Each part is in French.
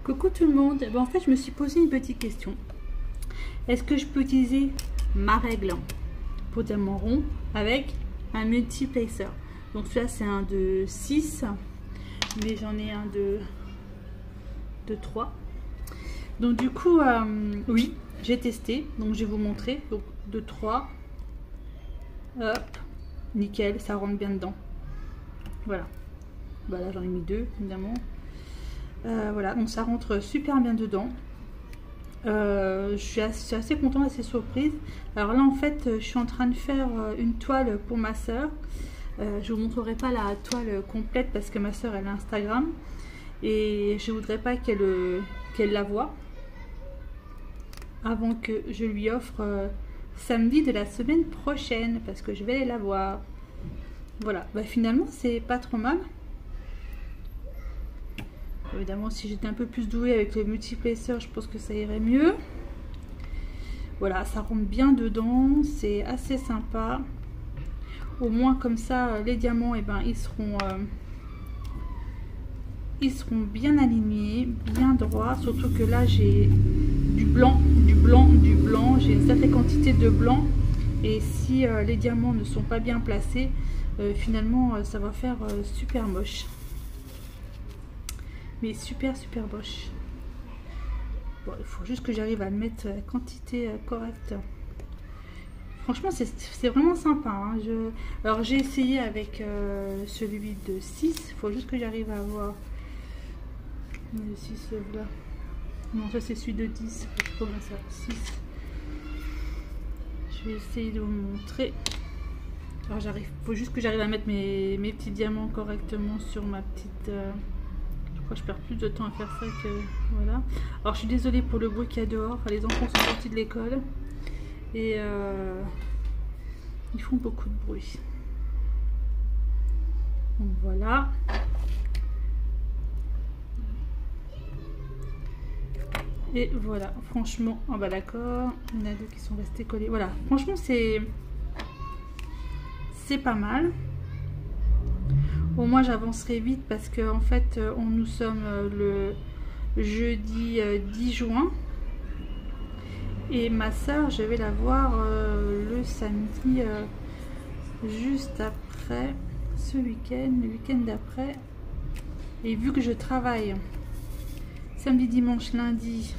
Coucou tout le monde. Bon, en fait, je me suis posé une petite question. Est-ce que je peux utiliser ma règle pour diamant rond avec un multiplacer? Donc celui-là, c'est un de 6, mais j'en ai un de 3. Donc du coup, oui, j'ai testé. Donc je vais vous montrer. Donc de 3. Hop, nickel, ça rentre bien dedans. Voilà. Voilà, j'en ai mis 2, évidemment. Voilà, donc ça rentre super bien dedans. Je suis assez contente, assez surprise. Alors là, en fait, je suis en train de faire une toile pour ma soeur. Je vous montrerai pas la toile complète parce que ma soeur elle a Instagram et je voudrais pas qu'elle la voie avant que je lui offre samedi de la semaine prochaine parce que je vais aller la voir. Voilà, bah, finalement c'est pas trop mal. Évidemment, si j'étais un peu plus douée avec le multiplacer, je pense que ça irait mieux. Voilà, ça rentre bien dedans, c'est assez sympa. Au moins comme ça, les diamants, eh ben, ils seront bien alignés, bien droits. Surtout que là, j'ai du blanc, du blanc, du blanc. J'ai une sacrée quantité de blanc. Et si les diamants ne sont pas bien placés, finalement, ça va faire super moche. Mais super moche. Bon, il faut juste que j'arrive à le mettre à quantité correcte. Franchement, c'est vraiment sympa. Hein. Alors, j'ai essayé avec celui de 6. Il faut juste que j'arrive à avoir le 6 là. Non, ça c'est celui de 10. Comment ça 6. Je vais essayer de vous montrer. Alors, il faut juste que j'arrive à mettre mes petits diamants correctement sur ma petite... Je perds plus de temps à faire ça que voilà. Alors je suis désolée pour le bruit qu'il y a dehors. Les enfants sont sortis de l'école et ils font beaucoup de bruit. Donc voilà. Et voilà, franchement, ah bah d'accord, il y en a deux qui sont restés collés. Voilà, franchement c'est pas mal. Au moins j'avancerai vite parce que en fait nous sommes le jeudi 10 juin et ma soeur je vais la voir le samedi juste après ce week-end, le week-end d'après. Et vu que je travaille samedi, dimanche, lundi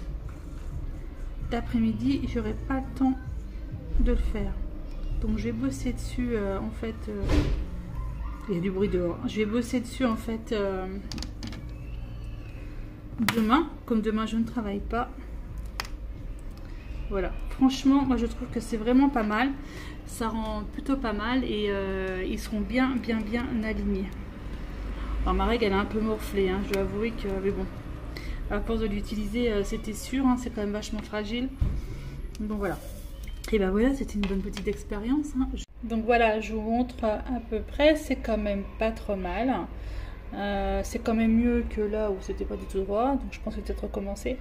d'après-midi, j'aurai pas le temps de le faire. Donc je vais bosser dessus en fait. Il y a du bruit dehors. Je vais bosser dessus en fait demain. Comme demain je ne travaille pas. Voilà. Franchement, moi je trouve que c'est vraiment pas mal. Ça rend plutôt pas mal et ils seront bien alignés. Alors ma règle elle a un peu morflé. Hein. Je dois avouer que, mais bon, à force de l'utiliser, c'était sûr. Hein. C'est quand même vachement fragile. Donc voilà. Et ben voilà, c'était une bonne petite expérience. Hein. Donc voilà, je vous montre à peu près, c'est quand même pas trop mal. C'est quand même mieux que là où c'était pas du tout droit, donc je pense que peut-être recommencer.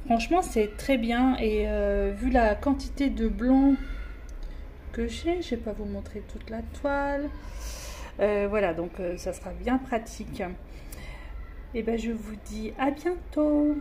Franchement, c'est très bien et vu la quantité de blanc que j'ai, je vais pas vous montrer toute la toile. Voilà, donc ça sera bien pratique. Et ben je vous dis à bientôt.